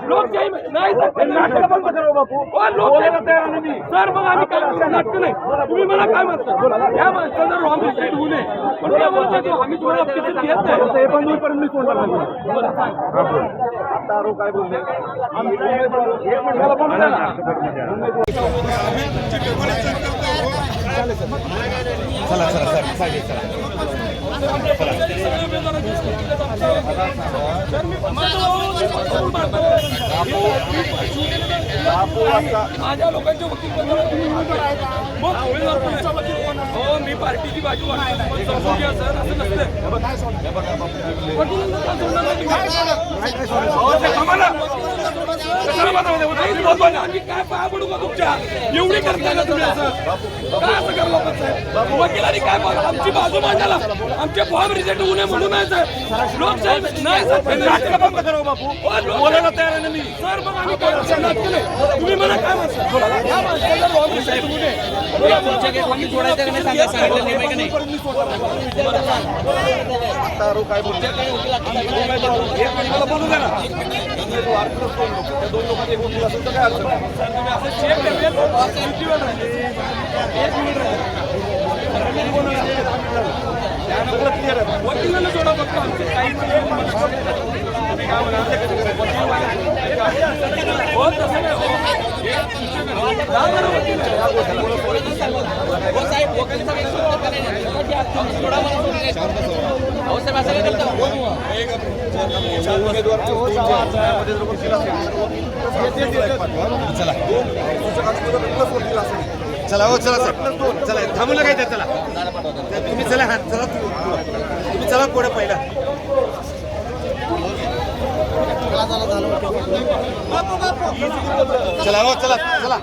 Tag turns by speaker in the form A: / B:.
A: लोकशाही नाही सर मग आम्ही काय नाटक नाही तुम्ही मला काय म्हणता या माणसाला रॉंग रिस्पेक्ट होऊ नये पण त्या म्हणतो आम्ही तुम्हाला अपेक्षित घेत नाही ते पण मी कोणाला आता आरोप काय बोलले
B: चला चला सर
A: माझ्या लोकांचे वकील हो मी पार्टीची बाजू सर असं नसतं आम्ही काय पाया पडू का तुमच्या एवढी करता का तुम्ही असं काय असं करा लोकांचं वकिलांनी काय बोला आमची बाजू मांडायला आमचे फॉर्म रिजेक्ट होऊ नये म्हणून नाही साहेब लोकशाही नाही सर बंद करा बापू बोलायला तयार आहे ना मी सर मग आम्ही काय नाटक नाही तुम्ही मला काय म्हणता या माणसाला फॉर्म रिजेक्ट होऊ नये तुमच्या काही वकील सोडायचं का नाही सांगितलं नाही का नाही
B: आता आरोप काय बोलले
A: मला बोलू द्या ना
B: दोन लोकांचे वकील असेल तर काय अडचण
A: वकिलांना जोडा बघतो आमचे काही
B: चला हो चला सर चला थांबू नका इथे चला तुम्ही चला हा चला तुम्ही चला पुढे पहिला चला हो चला चला